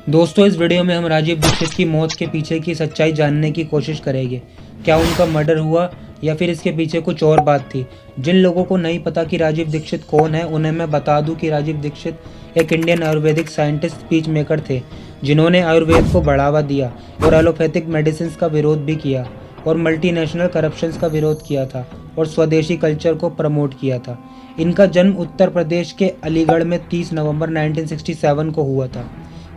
दोस्तों, इस वीडियो में हम राजीव दीक्षित की मौत के पीछे की सच्चाई जानने की कोशिश करेंगे। क्या उनका मर्डर हुआ या फिर इसके पीछे कुछ और बात थी। जिन लोगों को नहीं पता कि राजीव दीक्षित कौन है, उन्हें मैं बता दूं कि राजीव दीक्षित एक Indian Ayurvedic scientist, speech maker थे, जिन्होंने आयुर्वेद को बढ़ावा दिया और एलोपैथिक मेडिसिन का विरोध भी किया और मल्टीनेशनल करप्शन का विरोध किया था और स्वदेशी कल्चर को प्रमोट किया था। इनका जन्म उत्तर प्रदेश के अलीगढ़ में 30 नवंबर 1967 को हुआ था।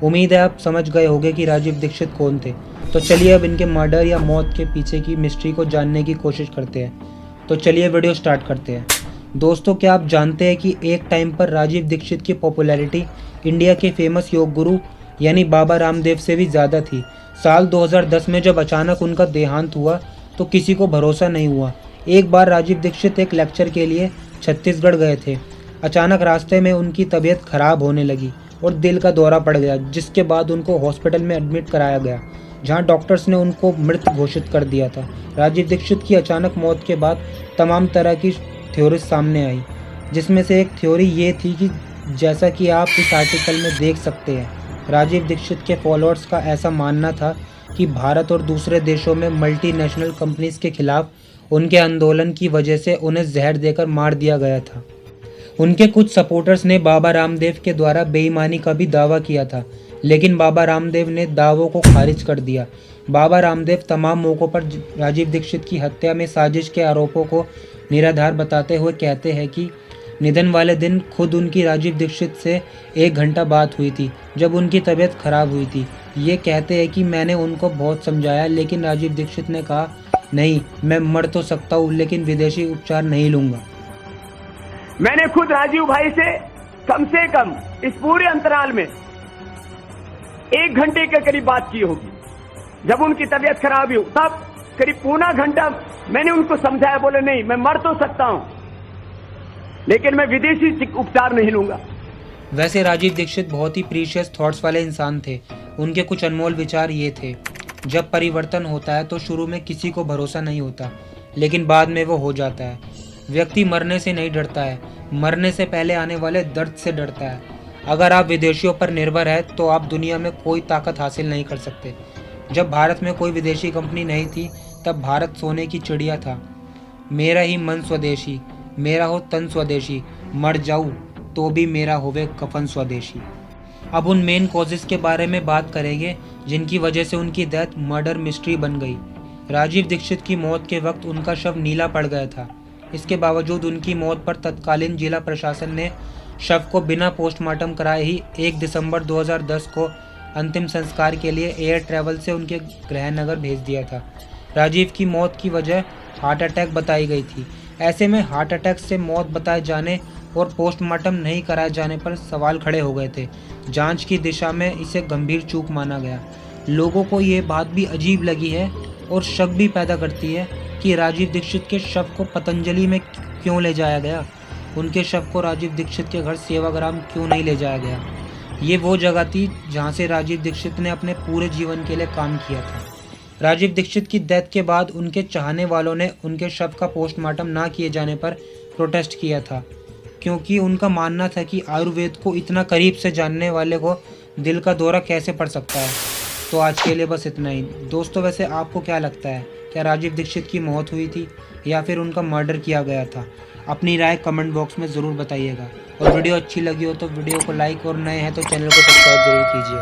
उम्मीद है आप समझ गए होंगे कि राजीव दीक्षित कौन थे। तो चलिए अब इनके मर्डर या मौत के पीछे की मिस्ट्री को जानने की कोशिश करते हैं। तो चलिए वीडियो स्टार्ट करते हैं। दोस्तों, क्या आप जानते हैं कि एक टाइम पर राजीव दीक्षित की पॉपुलैरिटी इंडिया के फेमस योग गुरु यानी बाबा रामदेव से भी ज़्यादा थी। साल 2010 में जब अचानक उनका देहांत हुआ तो किसी को भरोसा नहीं हुआ। एक बार राजीव दीक्षित एक लेक्चर के लिए छत्तीसगढ़ गए थे। अचानक रास्ते में उनकी तबीयत खराब होने लगी और दिल का दौरा पड़ गया, जिसके बाद उनको हॉस्पिटल में एडमिट कराया गया, जहां डॉक्टर्स ने उनको मृत घोषित कर दिया था। राजीव दीक्षित की अचानक मौत के बाद तमाम तरह की थ्योरीज सामने आई, जिसमें से एक थ्योरी ये थी कि जैसा कि आप इस आर्टिकल में देख सकते हैं, राजीव दीक्षित के फॉलोअर्स का ऐसा मानना था कि भारत और दूसरे देशों में मल्टीनेशनल कंपनीज के खिलाफ उनके आंदोलन की वजह से उन्हें जहर देकर मार दिया गया था। उनके कुछ सपोर्टर्स ने बाबा रामदेव के द्वारा बेईमानी का भी दावा किया था, लेकिन बाबा रामदेव ने दावों को खारिज कर दिया। बाबा रामदेव तमाम मौक़ों पर राजीव दीक्षित की हत्या में साजिश के आरोपों को निराधार बताते हुए कहते हैं कि निधन वाले दिन खुद उनकी राजीव दीक्षित से 1 घंटा बात हुई थी, जब उनकी तबीयत खराब हुई थी। ये कहते हैं कि मैंने उनको बहुत समझाया, लेकिन राजीव दीक्षित ने कहा, नहीं, मैं मर तो सकता हूँ लेकिन विदेशी उपचार नहीं लूँगा। मैंने खुद राजीव भाई से कम इस पूरे अंतराल में 1 घंटे के करीब बात की होगी। जब उनकी तबीयत खराब हुई तब करीब पौना घंटा मैंने उनको समझाया, बोले नहीं, मैं मर तो सकता हूं लेकिन मैं विदेशी उपचार नहीं लूंगा। वैसे राजीव दीक्षित बहुत ही प्रीशियस थॉट्स वाले इंसान थे। उनके कुछ अनमोल विचार ये थे, जब परिवर्तन होता है तो शुरू में किसी को भरोसा नहीं होता, लेकिन बाद में वो हो जाता है। व्यक्ति मरने से नहीं डरता है, मरने से पहले आने वाले दर्द से डरता है। अगर आप विदेशियों पर निर्भर है तो आप दुनिया में कोई ताकत हासिल नहीं कर सकते। जब भारत में कोई विदेशी कंपनी नहीं थी, तब भारत सोने की चिड़िया था। मेरा ही मन स्वदेशी, मेरा हो तन स्वदेशी, मर जाऊँ तो भी मेरा होवे कफन स्वदेशी। अब उन मेन कॉजेस के बारे में बात करेंगे जिनकी वजह से उनकी डेथ मर्डर मिस्ट्री बन गई। राजीव दीक्षित की मौत के वक्त उनका शव नीला पड़ गया था। इसके बावजूद उनकी मौत पर तत्कालीन जिला प्रशासन ने शव को बिना पोस्टमार्टम कराए ही 1 दिसंबर 2010 को अंतिम संस्कार के लिए एयर ट्रैवल से उनके गृहनगर भेज दिया था। राजीव की मौत की वजह हार्ट अटैक बताई गई थी। ऐसे में हार्ट अटैक से मौत बताए जाने और पोस्टमार्टम नहीं कराए जाने पर सवाल खड़े हो गए थे। जांच की दिशा में इसे गंभीर चूक माना गया। लोगों को ये बात भी अजीब लगी है और शक भी पैदा करती है कि राजीव दीक्षित के शव को पतंजलि में क्यों ले जाया गया। उनके शव को राजीव दीक्षित के घर सेवाग्राम क्यों नहीं ले जाया गया। ये वो जगह थी जहाँ से राजीव दीक्षित ने अपने पूरे जीवन के लिए काम किया था। राजीव दीक्षित की डेथ के बाद उनके चाहने वालों ने उनके शव का पोस्टमार्टम ना किए जाने पर प्रोटेस्ट किया था, क्योंकि उनका मानना था कि आयुर्वेद को इतना करीब से जानने वाले को दिल का दौरा कैसे पड़ सकता है। तो आज के लिए बस इतना ही। दोस्तों, वैसे आपको क्या लगता है, क्या राजीव दीक्षित की मौत हुई थी या फिर उनका मर्डर किया गया था? अपनी राय कमेंट बॉक्स में ज़रूर बताइएगा। और वीडियो अच्छी लगी हो तो वीडियो को लाइक और नए हैं तो चैनल को सब्सक्राइब जरूर कीजिए।